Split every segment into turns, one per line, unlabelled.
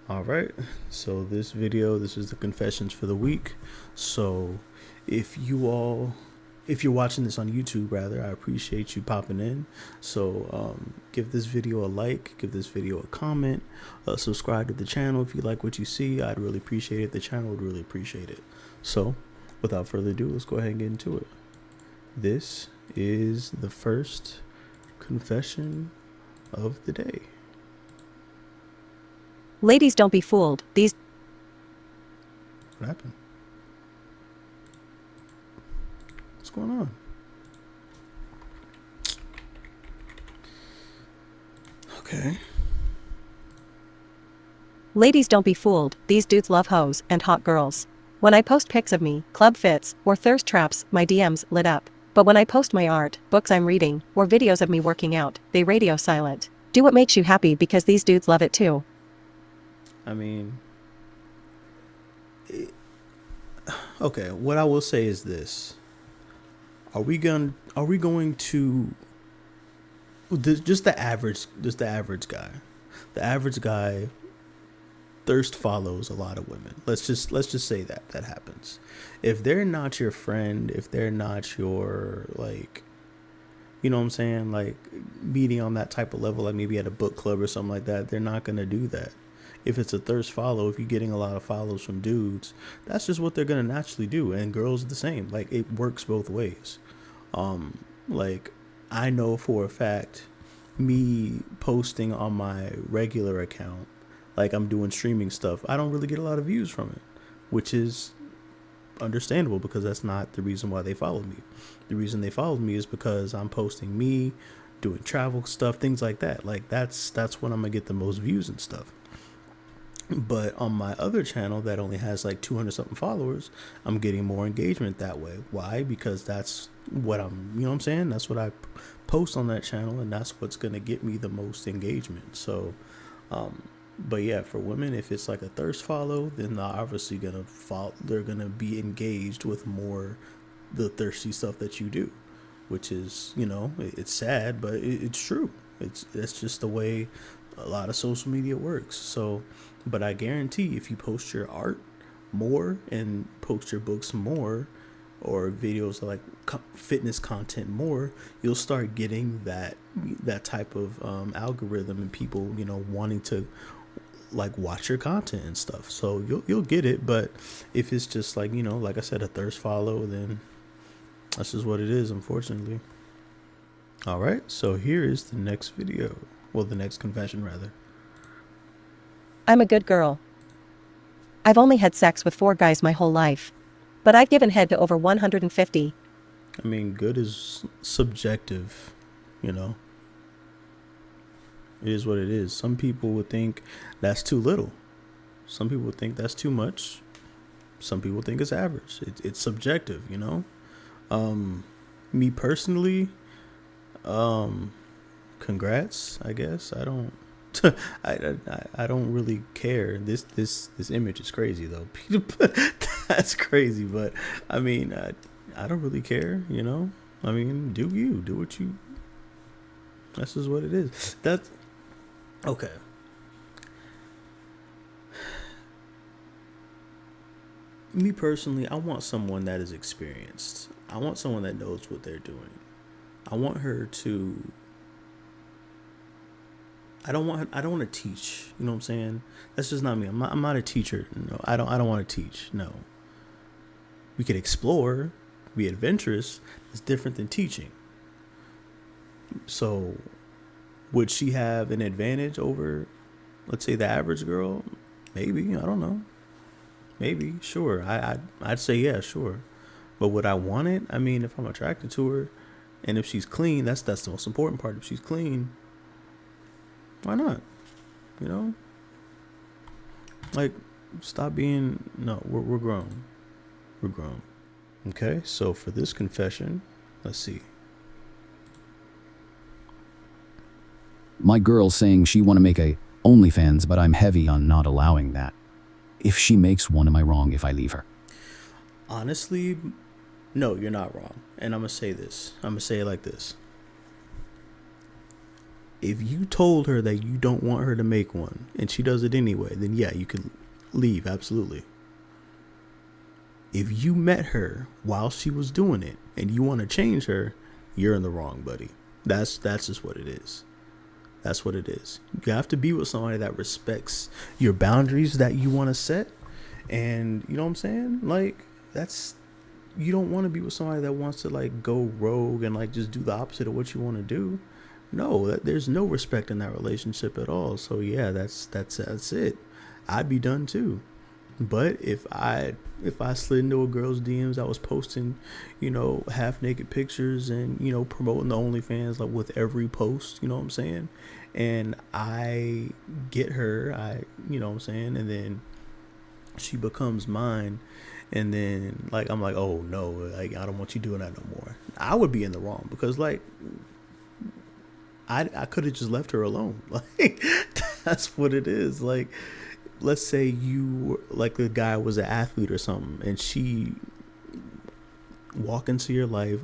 All right. So this is the confessions for the week. So if you all if you're watching this on YouTube, rather, I appreciate you popping in. So give this video a like, give this video a comment, subscribe to the channel if you like what you see. I'd really appreciate it. The channel would really appreciate it. So without further ado, let's go ahead and get into it. This is the first confession of the day.
Ladies, don't be fooled.
What happened? What's going on? Okay.
Ladies, don't be fooled. These dudes love hoes and hot girls. When I post pics of me, club fits, or thirst traps, my DMs lit up. But when I post my art, books I'm reading, or videos of me working out, they radio silent. Do what makes you happy because these dudes love it too.
I mean, okay, what I will say is this. Are we going to just the average guy. The average guy thirst follows a lot of women. Let's just say that happens. If they're not your friend, if they're not your, like, you know what I'm saying, like meeting on that type of level, like maybe at a book club or something like that, they're not going to do that. If it's a thirst follow, if you're getting a lot of follows from dudes, that's just what they're going to naturally do. And girls the same. Like, it works both ways. Like, I know for a fact, me posting on my regular account, like I'm doing streaming stuff, I don't really get a lot of views from it, which is understandable because that's not the reason why they followed me. The reason they followed me is because I'm posting me doing travel stuff, things like that. Like, that's when I'm gonna get the most views and stuff. But on my other channel that only has like 200 something followers, I'm getting more engagement that way. Why? Because that's what you know what I'm saying? That's what I post on that channel, and that's what's going to get me the most engagement. So, but yeah, for women, if it's like a thirst follow, then they're obviously going to follow, they're going to be engaged with more the thirsty stuff that you do, which is, it's sad, but it's true. That's just the way a lot of social media works. So, but I guarantee if you post your art more and post your books more, or videos like fitness content more, you'll start getting that type of algorithm, and people wanting to like watch your content and stuff. So you'll get it. But if it's just like like I said, a thirst follow, then that's just what it is, unfortunately. All right, so here is the next video. Well, the next confession, rather.
I'm a good girl. I've only had sex with 4 guys my whole life. But I've given head to over 150.
I mean, good is subjective, It is what it is. Some people would think that's too little. Some people would think that's too much. Some people think it's average. It's subjective, Me personally, congrats, I guess. I don't I don't really care. This image is crazy though. That's crazy, but I mean, I don't really care. I mean, do what you. That's just what it is. That's okay. Me personally, I want someone that is experienced. I want someone that knows what they're doing. I want her to. I don't want to teach. You know what I'm saying? That's just not me. I'm not a teacher. No, I don't want to teach. No. We could explore, be adventurous. It's different than teaching. So, would she have an advantage over, let's say, the average girl? Maybe. I don't know. Maybe. Sure. I'd say yeah. Sure. But would I want it? I mean, if I'm attracted to her, and if she's clean, that's the most important part. If she's clean, why not? Like, stop being. No, we're grown. We're grown. Okay, so for this confession, let's see.
My girl's saying she want to make a OnlyFans, but I'm heavy on not allowing that. If she makes one, am I wrong if I leave her?
Honestly, no, you're not wrong. And I'm going to say this. I'm going to say it like this. If you told her that you don't want her to make one and she does it anyway, then yeah, you can leave, absolutely. If you met her while she was doing it and you want to change her, you're in the wrong, buddy. That's just what it is. That's what it is. You have to be with somebody that respects your boundaries that you want to set. And you know what I'm saying? Like, that's, you don't want to be with somebody that wants to like go rogue and like just do the opposite of what you want to do. No, there's no respect in that relationship at all. So yeah, that's it. I'd be done too. But if I slid into a girl's DMs that was posting, half naked pictures and, promoting the OnlyFans like with every post, you know what I'm saying? And I get her, you know what I'm saying? And then she becomes mine. And then like, I'm like, oh no, like, I don't want you doing that no more. I would be in the wrong because like, I could have just left her alone. Like, that's what it is. Like, let's say you, like, the guy was an athlete or something, and she walk into your life,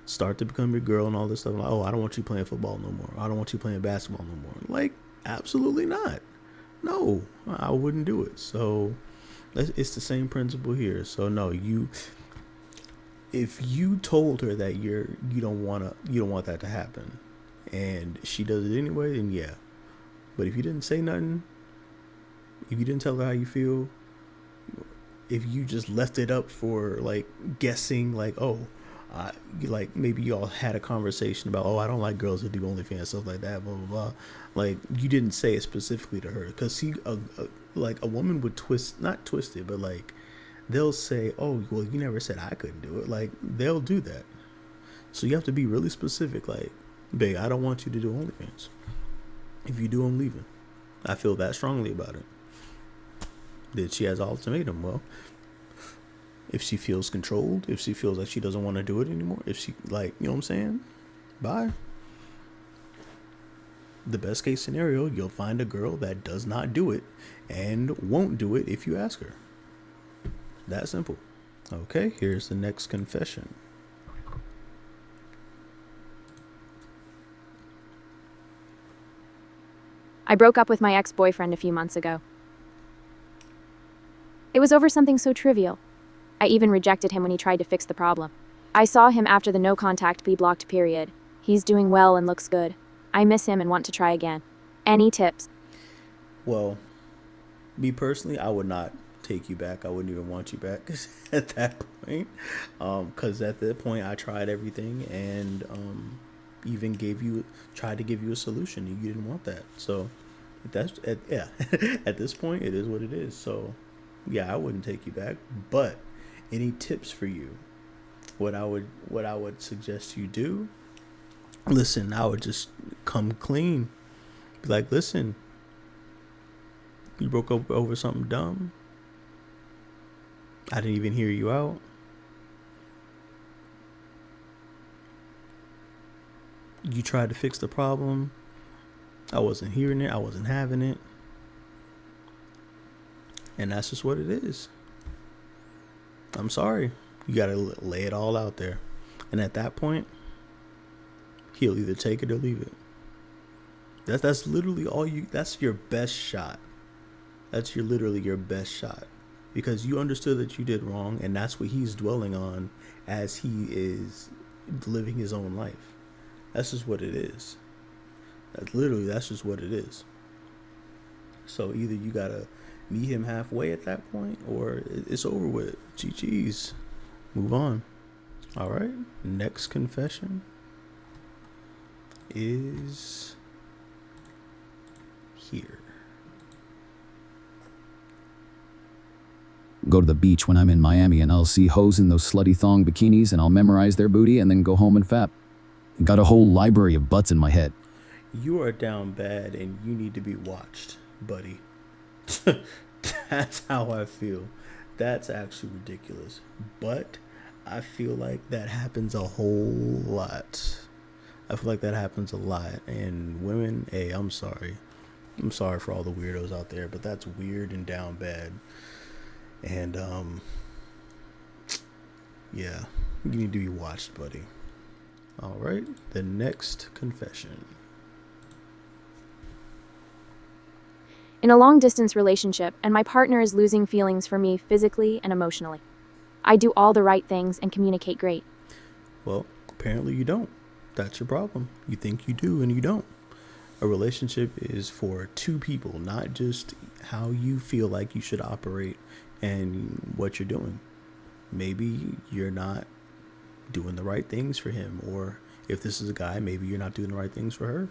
start to become your girl and all this stuff. Like, oh, I don't want you playing football no more. I don't want you playing basketball no more. Like, absolutely not. No, I wouldn't do it. So it's the same principle here. So no, if you told her that you don't want that to happen, and she does it anyway, then yeah. But if you didn't say nothing, if you didn't tell her how you feel, if you just left it up for like guessing, like, oh, like maybe y'all had a conversation about, oh, I don't like girls that do OnlyFans, stuff like that, blah blah blah. Like, you didn't say it specifically to her, because like a woman would not twist it, but like they'll say, oh, well, you never said I couldn't do it. Like, they'll do that. So you have to be really specific. Like, babe, I don't want you to do OnlyFans. If you do, I'm leaving. I feel that strongly about it. That she has an ultimatum. Well, if she feels controlled, if she feels like she doesn't want to do it anymore, if she, like, you know what I'm saying? Bye. The best case scenario, you'll find a girl that does not do it and won't do it if you ask her. That simple. Okay, here's the next confession.
I broke up with my ex-boyfriend a few months ago. It was over something so trivial. I even rejected him when he tried to fix the problem. I saw him after the no contact be blocked period. He's doing well and looks good. I miss him and want to try again. Any tips?
Well, me personally, I would not take you back. I wouldn't even want you back at that point. Because at that point, I tried everything and even tried to give you a solution. You didn't want that. So at this point, it is what it is. So yeah, I wouldn't take you back. But any tips for you? What I would suggest you do? Listen, I would just come clean. Be like, listen, you broke up over something dumb. I didn't even hear you out. You tried to fix the problem. I wasn't hearing it. I wasn't having it. And that's just what it is. I'm sorry. You got to lay it all out there. And at that point, he'll either take it or leave it. That's literally that's your best shot. That's literally your best shot. Because you understood that you did wrong, and that's what he's dwelling on as he is living his own life. That's just what it is. That's just what it is. So either you gotta meet him halfway at that point, or it's over with. GG's. Move on. All right. Next confession is here.
Go to the beach when I'm in Miami and I'll see hoes in those slutty thong bikinis and I'll memorize their booty and then go home and fap. Got a whole library of butts in my head.
You are down bad and you need to be watched, buddy. That's how I feel. That's actually ridiculous. But I feel like that happens a whole lot. I feel like that happens a lot. And women, hey, I'm sorry. I'm sorry for all the weirdos out there, but that's weird and down bad. And yeah, you need to be watched, buddy. All right, the next confession.
in a long distance relationship, and my partner is losing feelings for me physically and emotionally. I do all the right things and communicate great.
Well, apparently you don't. That's your problem. You think you do and you don't. A relationship is for two people, not just how you feel like you should operate and what you're doing. Maybe you're not doing the right things for him, or if this is a guy, maybe you're not doing the right things for her.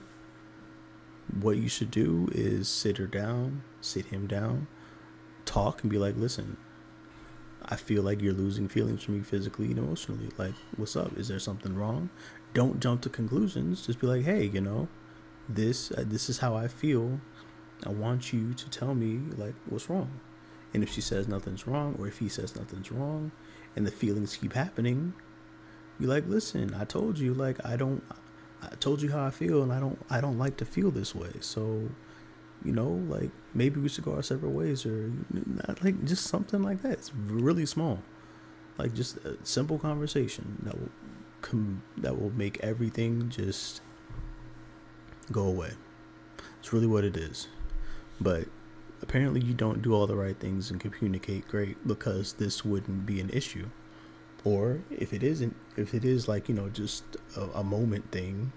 What you should do is sit him down, talk and be like, listen, I feel like you're losing feelings for me physically and emotionally. Like, what's up? Is there something wrong? Don't jump to conclusions. Just be like, hey, this is how I feel. I want you to tell me, like, what's wrong. And if she says nothing's wrong, or if he says nothing's wrong, and the feelings keep happening, be like, listen, I told you, I told you how I feel, and I don't like to feel this way. So, maybe we should go our separate ways, or just something like that. It's really small, like just a simple conversation that will make everything just go away. It's really what it is. But apparently you don't do all the right things and communicate great, because this wouldn't be an issue. Or if it is just a moment thing,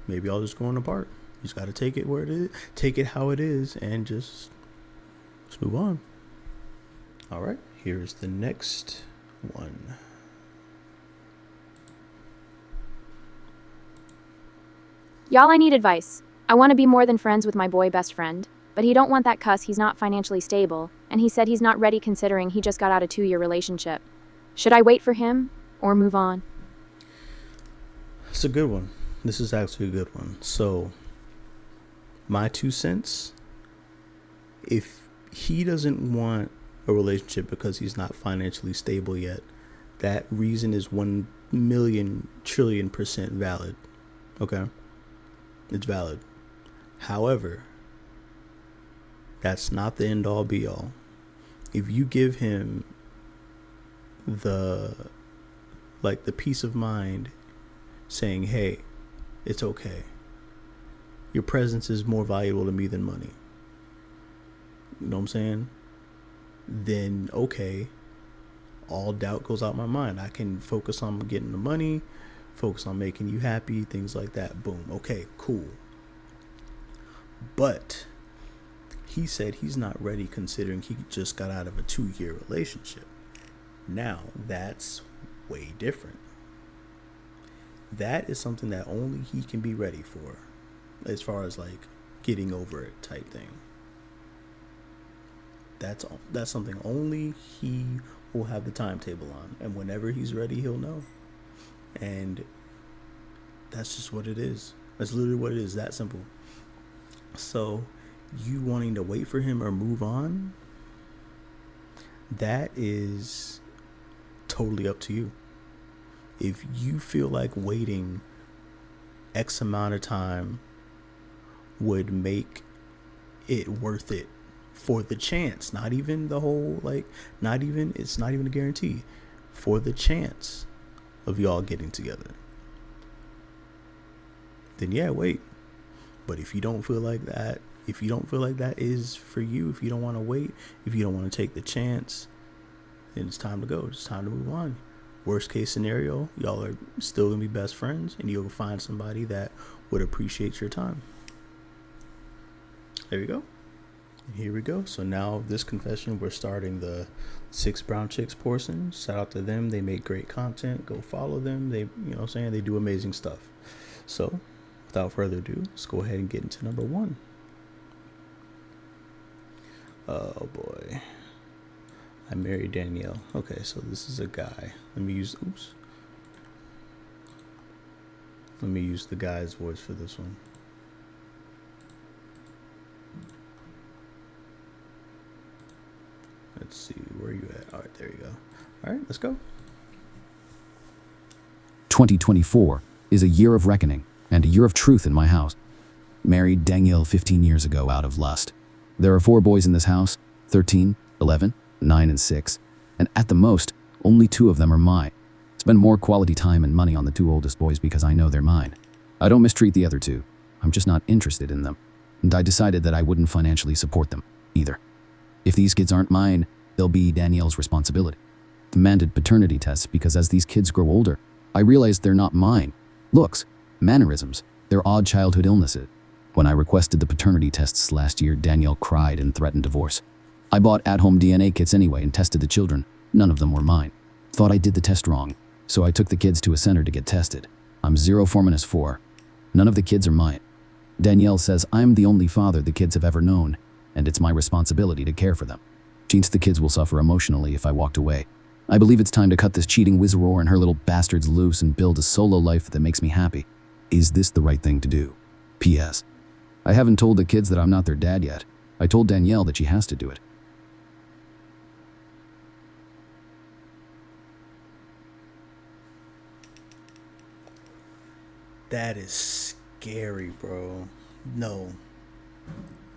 maybe I'll just go on apart. You just got to take it where it is, take it how it is, and just move on. All right, here's the next one.
Y'all, I need advice. I want to be more than friends with my boy best friend, but he don't want that cuss. He's not financially stable, and he said he's not ready considering he just got out a 2-year relationship. Should I wait for him or move on?
It's a good one. This is actually a good one. So, my 2 cents, if he doesn't want a relationship because he's not financially stable yet, that reason is 1,000,000,000,000,000,000% valid. Okay? It's valid. However, that's not the end all be all. If you give him the peace of mind saying, hey, it's okay, your presence is more valuable to me than money, you know what I'm saying? Then okay, all doubt goes out my mind. I can focus on getting the money, focus on making you happy, things like that. Boom. Okay, cool. But he said he's not ready considering he just got out of a 2-year relationship. Now, that's way different. That is something that only he can be ready for, as far as getting over it type thing. That's something only he will have the timetable on, and whenever he's ready, he'll know. And that's just what it is. That's literally what it is. That simple. So, you wanting to wait for him or move on, that is totally up to you. If you feel like waiting X amount of time would make it worth it for the chance, not even the whole, it's not even a guarantee, for the chance of y'all getting together, then yeah, wait. But if you don't feel like that, is for you, if you don't want to wait, if you don't want to take the chance, then it's time to go. It's time to move on. Worst case scenario, y'all are still gonna be best friends, and you'll find somebody that would appreciate your time. There you go. And here we go. So now this confession, we're starting the 6 Brown Chicks portion. Shout out to them. They make great content. Go follow them. They, they do amazing stuff. So without further ado, let's go ahead and get into number 1. Oh boy. I married Danielle. Okay, so this is a guy. Let me use the guy's voice for this one. Let's see, where are you at? All right, there you go. All right, let's go.
2024 is a year of reckoning and a year of truth in my house. Married Danielle 15 years ago out of lust. There are 4 boys in this house, 13, 11, 9, and 6, and at the most, only 2 of them are mine. Spend more quality time and money on the 2 oldest boys because I know they're mine. I don't mistreat the other 2. I'm just not interested in them. and I decided that I wouldn't financially support them either. If these kids aren't mine, they'll be Danielle's responsibility. Demanded paternity tests because as these kids grow older, I realized they're not mine. Looks, mannerisms, they're odd childhood illnesses. When I requested the paternity tests last year, Danielle cried and threatened divorce. I bought at-home DNA kits anyway and tested the children. None of them were mine. Thought I did the test wrong, so I took the kids to a center to get tested. I'm 0 4 4. None of the kids are mine. Danielle says I'm the only father the kids have ever known, and it's my responsibility to care for them. She thinks the kids will suffer emotionally if I walked away. I believe it's time to cut this cheating whiz-roar and her little bastards loose and build a solo life that makes me happy. Is this the right thing to do? P.S. I haven't told the kids that I'm not their dad yet. I told Danielle that she has to do it.
That is scary, bro. No.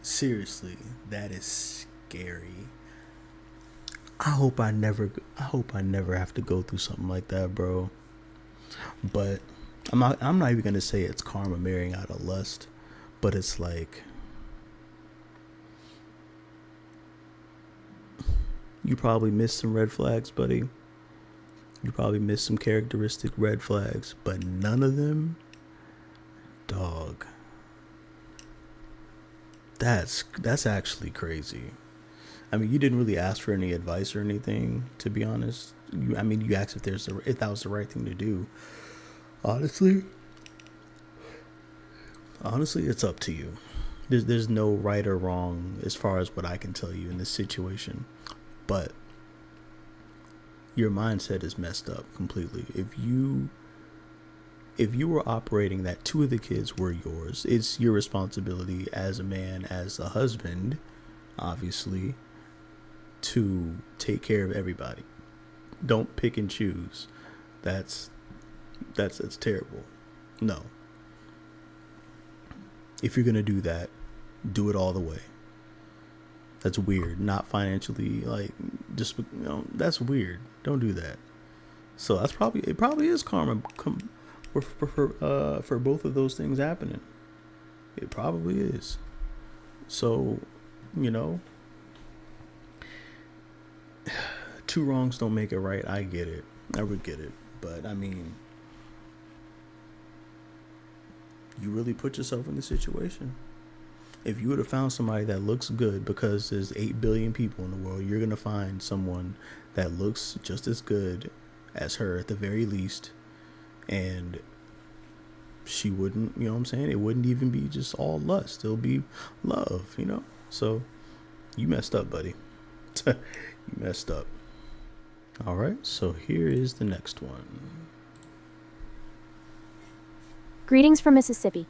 Seriously, that is scary. I hope I never have to go through something like that, bro. But I'm not even gonna say it's karma marrying out of lust, but it's like you probably missed some red flags, buddy. You probably missed some characteristic red flags, but none of them, dog. That's actually crazy. I mean, you didn't really ask for any advice or anything, to be honest. You asked if that was the right thing to do. Honestly, it's up to you. There's no right or wrong as far as what I can tell you in this situation, but your mindset is messed up completely. If you were operating that 2 of the kids were yours, it's your responsibility as a man, as a husband, obviously, to take care of everybody. Don't pick and choose. That's terrible. No. If you're gonna do that, do it all the way. That's weird. Not financially, like, just, that's weird. Don't do that. So it probably is karma for both of those things happening. It probably is. So, 2 wrongs don't make it right. I get it. I would get it. But I mean, you really put yourself in the situation. If you would have found somebody that looks good, because there's 8 billion people in the world, you're going to find someone that looks just as good as her at the very least. And she wouldn't, you know what I'm saying? It wouldn't even be just all lust. It'll be love, So you messed up, buddy. You messed up. All right. So here is the next one.
Greetings from Mississippi.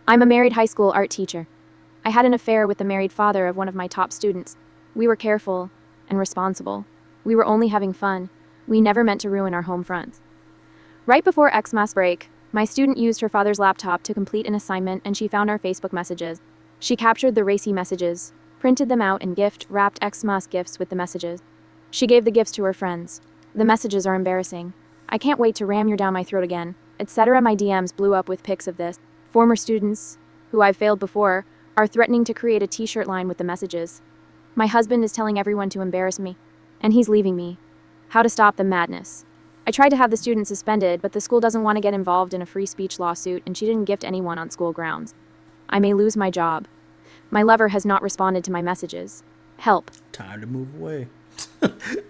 I'm a married high school art teacher. I had an affair with the married father of one of my top students. We were careful and responsible. We were only having fun. We never meant to ruin our home fronts. Right before Xmas break, my student used her father's laptop to complete an assignment, and she found our Facebook messages. She captured the racy messages, printed them out, and wrapped Xmas gifts with the messages. She gave the gifts to her friends. The messages are embarrassing. I can't wait to ram you down my throat again, etc. My DMs blew up with pics of this. Former students, who I've failed before, are threatening to create a t-shirt line with the messages. My husband is telling everyone to embarrass me, and he's leaving me. How to stop the madness? I tried to have the student suspended, but the school doesn't want to get involved in a free speech lawsuit, and she didn't gift anyone on school grounds. I may lose my job. My lover has not responded to my messages. Help.
Time to move away.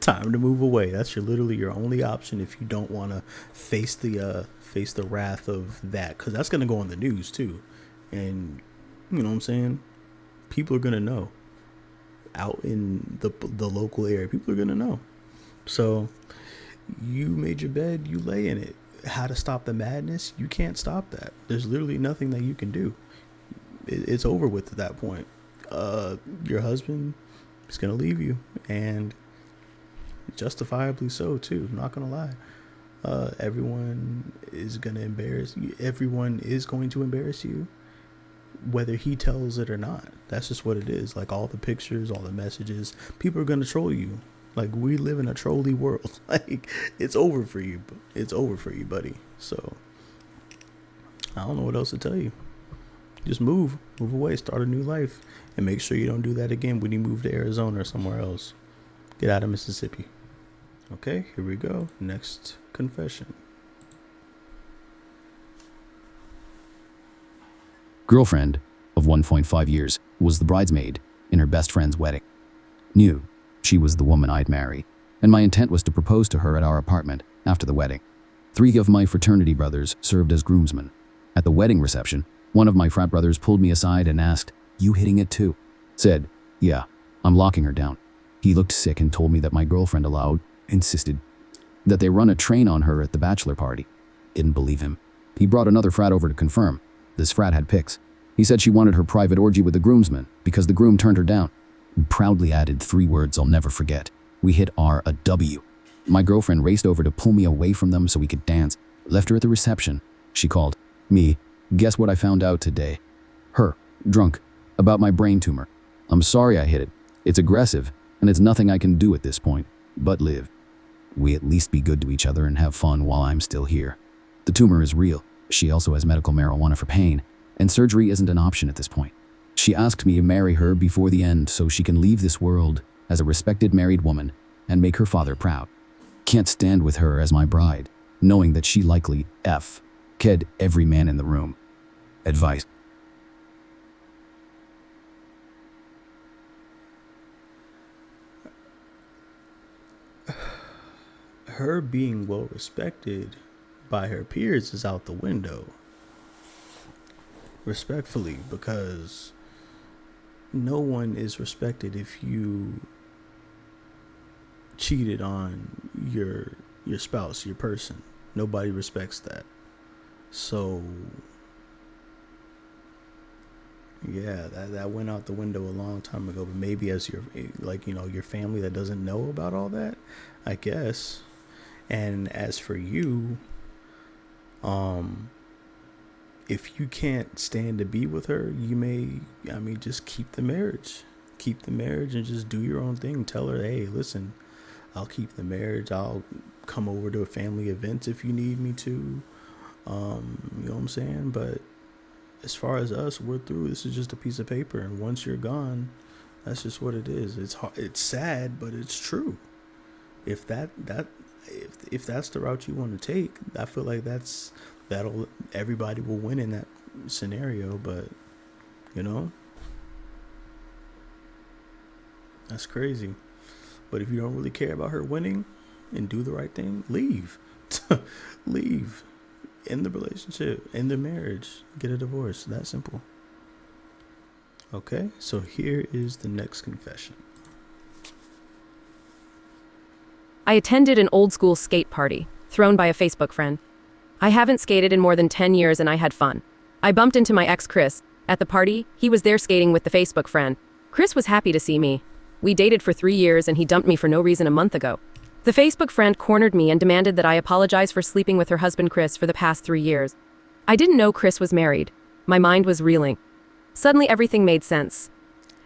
Time to move away. That's literally your only option if you don't want to face the wrath of that, because that's going to go on the news too, and you know what I'm saying, people are going to know out in the local area. People are going to know. So you made your bed, you lay in it. How to stop the madness? You can't stop that. There's literally nothing that you can do. It's over with at that point. Your husband is going to leave you, and justifiably so too. I'm not going to lie. Everyone is going to embarrass you. Everyone is going to embarrass you, whether he tells it or not. That's just what it is. Like, all the pictures, all the messages, people are going to troll you. Like, we live in a trolly world. Like, it's over for you. It's over for you, buddy. So I don't know what else to tell you. Just move away, start a new life, and make sure you don't do that again when you move to Arizona or somewhere else. Get out of Mississippi. Okay, here we go. Next confession.
Girlfriend of 1.5 years was the bridesmaid in her best friend's wedding. Knew she was the woman I'd marry, and my intent was to propose to her at our apartment after the wedding. 3 of my fraternity brothers served as groomsmen. At the wedding reception, one of my frat brothers pulled me aside and asked, "You hitting it too?" Said, "Yeah, I'm locking her down." He looked sick and told me that my girlfriend insisted that they run a train on her at the bachelor party. Didn't believe him. He brought another frat over to confirm. This frat had pics. He said she wanted her private orgy with the groomsmen because the groom turned her down. He proudly added 3 words I'll never forget. We hit R-a-W. My girlfriend raced over to pull me away from them so we could dance. Left her at the reception. She called me. Guess what I found out today? Her, drunk, about my brain tumor. I'm sorry I hit it. It's aggressive, and it's nothing I can do at this point, but live. We at least be good to each other and have fun while I'm still here. The tumor is real. She also has medical marijuana for pain, and surgery isn't an option at this point. She asked me to marry her before the end so she can leave this world as a respected married woman and make her father proud. Can't stand with her as my bride, knowing that she likely ked every man in the room. Advice.
Her being well respected by her peers is out the window. Respectfully, because no one is respected if you cheated on your spouse, your person. Nobody respects that. So yeah, that went out the window a long time ago. But maybe as your your family that doesn't know about all that, I guess. And as for you, if you can't stand to be with her, just keep the marriage. Keep the marriage and just do your own thing. Tell her, hey, listen, I'll keep the marriage. I'll come over to family events if you need me to. You know what I'm saying? But as far as us, we're through. This is just a piece of paper. And once you're gone, that's just what it is. It's hard, it's sad, but it's true. If that's the route you want to take, I feel like everybody will win in that scenario. But that's crazy. But if you don't really care about her winning and do the right thing, leave. Leave. End the relationship, end the marriage, get a divorce. That simple. Okay, so here is the next confession.
I attended an old school skate party, thrown by a Facebook friend. I haven't skated in more than 10 years and I had fun. I bumped into my ex Chris. At the party, he was there skating with the Facebook friend. Chris was happy to see me. We dated for 3 years and he dumped me for no reason a month ago. The Facebook friend cornered me and demanded that I apologize for sleeping with her husband Chris for the past 3 years. I didn't know Chris was married. My mind was reeling. Suddenly everything made sense.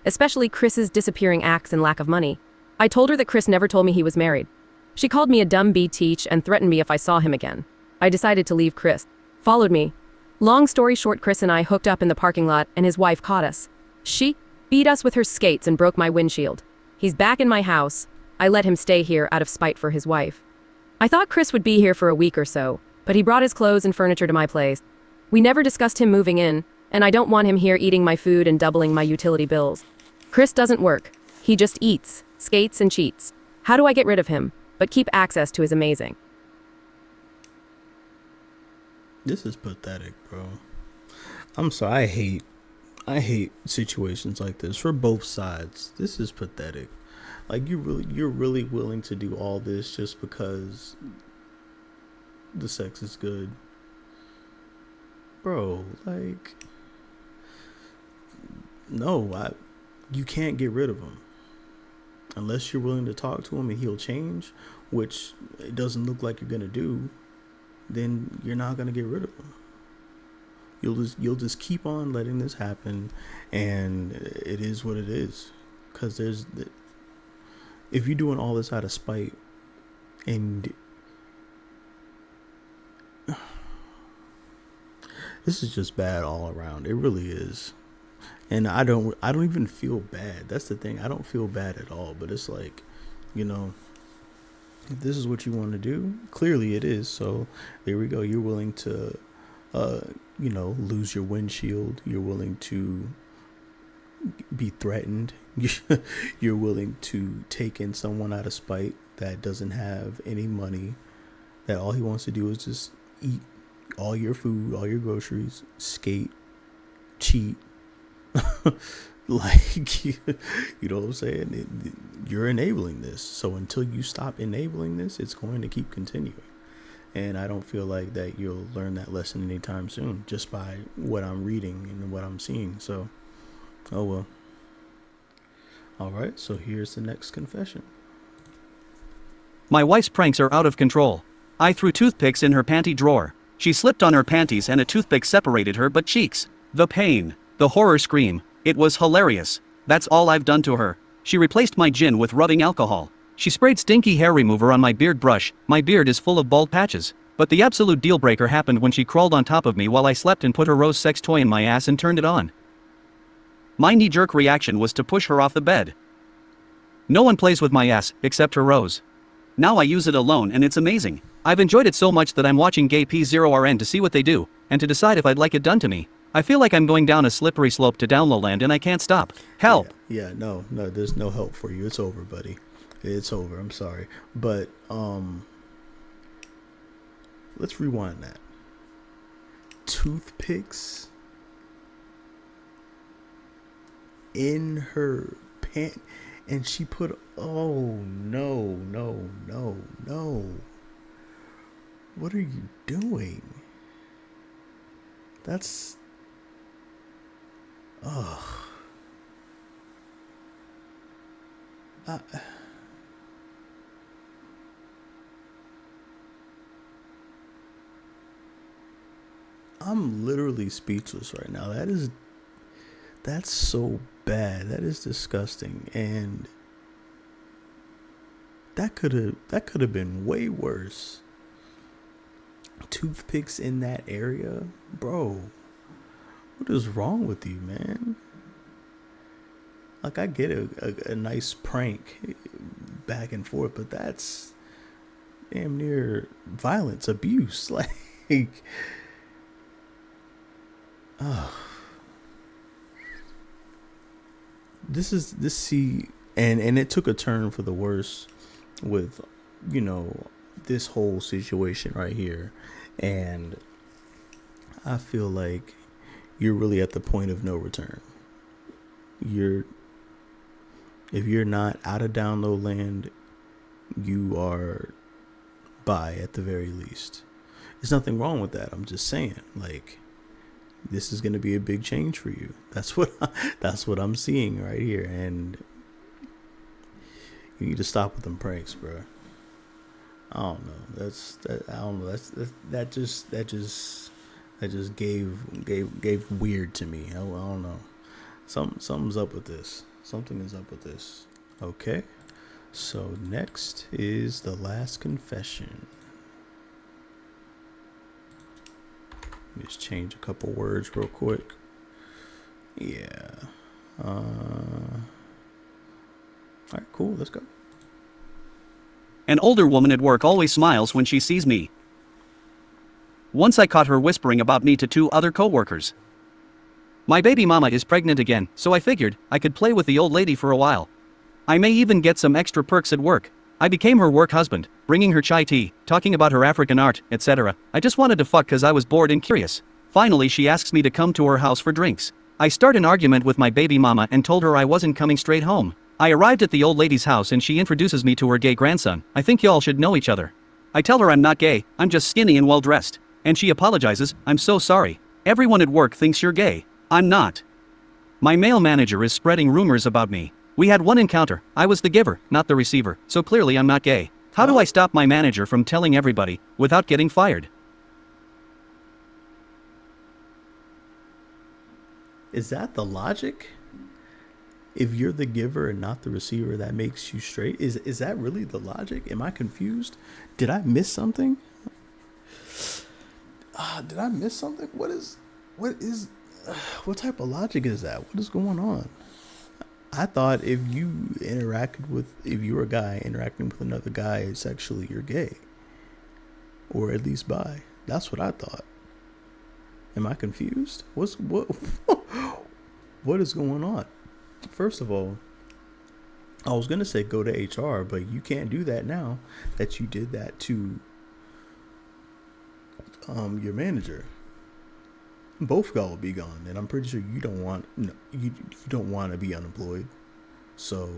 Especially Chris's disappearing acts and lack of money. I told her that Chris never told me he was married. She called me a dumb b-teach and threatened me if I saw him again. I decided to leave Chris. Followed me. Long story short, Chris and I hooked up in the parking lot and his wife caught us. She beat us with her skates and broke my windshield. He's back in my house. I let him stay here out of spite for his wife. I thought Chris would be here for a week or so, but he brought his clothes and furniture to my place. We never discussed him moving in, and I don't want him here eating my food and doubling my utility bills. Chris doesn't work. He just eats, skates, and cheats. How do I get rid of him, but keep access to his amazing?
This is pathetic, bro. I'm sorry. I hate situations like this for both sides. This is pathetic. Like you're really willing to do all this just because the sex is good, bro. Like, no, you can't get rid of him unless you're willing to talk to him and he'll change, which it doesn't look like you're gonna do. Then you're not gonna get rid of him. You'll just keep on letting this happen, and it is what it is. Because if you're doing all this out of spite, and This is just bad all around. It really is. And I don't even feel bad. That's the thing. I don't feel bad at all. But it's like, you know, if this is what you want to do, clearly it is. So there we go. You're willing to, lose your windshield. You're willing to be threatened. You're willing to take in someone out of spite that doesn't have any money, that all he wants to do is just eat all your food, all your groceries, skate, cheat. Like, you know what I'm saying? You're enabling this. So until you stop enabling this, it's going to keep continuing. And I don't feel like that you'll learn that lesson anytime soon, just by what I'm reading and what I'm seeing. So, oh well. All right, so here's the next confession.
My wife's pranks are out of control. I threw toothpicks in her panty drawer. She slipped on her panties and a toothpick separated her butt cheeks. The pain. The horror scream. It was hilarious. That's all I've done to her. She replaced my gin with rubbing alcohol. She sprayed stinky hair remover on my beard brush. My beard is full of bald patches. But the absolute deal breaker happened when she crawled on top of me while I slept and put her rose sex toy in my ass and turned it on. My knee-jerk reaction was to push her off the bed. No one plays with my ass, except her rose. Now I use it alone and it's amazing. I've enjoyed it so much that I'm watching Gay P0RN to see what they do, and to decide if I'd like it done to me. I feel like I'm going down a slippery slope to download land and I can't stop. Help!
Yeah, no, there's no help for you. It's over, buddy. It's over. I'm sorry. But, let's rewind that. Toothpicks in her pant, and she put, oh, no. What are you doing? That's, ugh. I'm literally speechless right now. That's so bad. That is disgusting. And that could have been way worse. Toothpicks in that area, bro. What is wrong with you, man? Like, I get a nice prank back and forth, but that's damn near violence, abuse. Like, oh, and it took a turn for the worse with, this whole situation right here. And I feel like you're really at the point of no return. If you're not out of download land, you are by at the very least. There's nothing wrong with that. I'm just saying, like, this is going to be a big change for you. That's what I'm seeing right here. And you need to stop with them pranks, bro. I don't know. That just gave weird to me. I don't know. Something's up with this. Something is up with this. Okay. So next is the last confession. Let me just change a couple words real quick. Yeah. All right, cool. Let's go.
An older woman at work always smiles when she sees me. Once I caught her whispering about me to two other coworkers. My baby mama is pregnant again, so I figured I could play with the old lady for a while. I may even get some extra perks at work. I became her work husband, bringing her chai tea, talking about her African art, etc. I just wanted to fuck cause I was bored and curious. Finally, she asks me to come to her house for drinks. I start an argument with my baby mama and told her I wasn't coming straight home. I arrived at the old lady's house and she introduces me to her gay grandson. I think y'all should know each other. I tell her I'm not gay, I'm just skinny and well dressed. And she apologizes. I'm so sorry. Everyone at work thinks you're gay. I'm not. My male manager is spreading rumors about me. We had one encounter. I was the giver, not the receiver, so clearly I'm not gay. How do I stop my manager from telling everybody without getting fired?
Is that the logic? If you're the giver and not the receiver, that makes you straight? Is that really the logic? Am I confused? Did I miss something? Did I miss something? What is... what type of logic is that? What is going on? I thought if you were a guy interacting with another guy sexually, you're gay. Or at least bi. That's what I thought. Am I confused? What what is going on? First of all, I was gonna say go to HR, but you can't do that now that you did that to your manager. Both of y'all will be gone, and I'm pretty sure you don't want you don't want to be unemployed. So,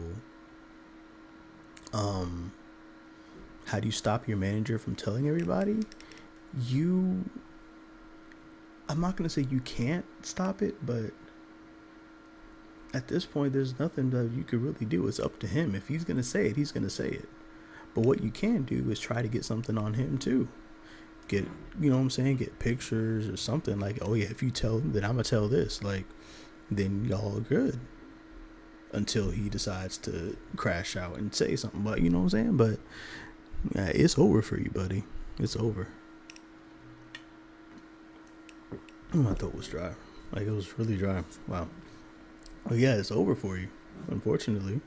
how do you stop your manager from telling everybody? I'm not gonna say you can't stop it, but at this point, there's nothing that you could really do. It's up to him. If he's gonna say it, he's gonna say it. But what you can do is try to get something on him too. Get, you know what I'm saying? Get pictures or something like, oh yeah, if you tell him, then I'm gonna tell this. Like, then y'all are good until he decides to crash out and say something. But you know what I'm saying? But it's over for you, buddy. It's over. My throat was dry. Like, it was really dry. Wow. Well, yeah, it's over for you, unfortunately.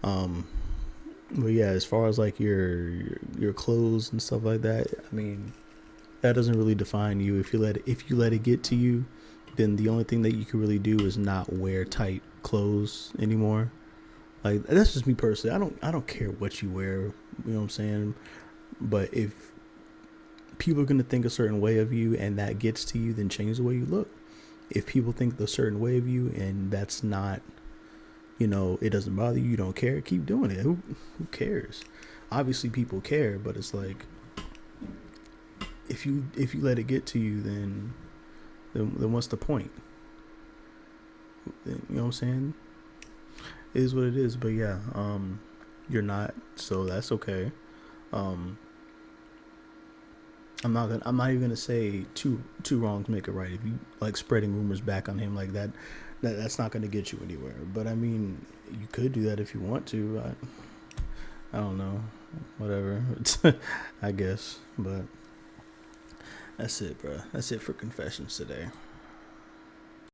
But yeah, as far as like your clothes and stuff like that, I mean, that doesn't really define you. If you let it get to you, then the only thing that you can really do is not wear tight clothes anymore. Like, that's just me personally. I don't care what you wear, you know what I'm saying? But if people are gonna think a certain way of you and that gets to you, then change the way you look. If people think a certain way of you and that's not, you know, it doesn't bother you, you don't care, keep doing it. Who cares? Obviously people care, but it's like, if you let it get to you, then what's the point? You know what I'm saying? It is what it is. But yeah, you're not, so that's okay. I'm not even gonna say two wrongs make a right. If you like spreading rumors back on him like that, that's not gonna get you anywhere. But I mean, you could do that if you want to. I don't know, whatever. I guess. But that's it, bro. That's it for confessions today.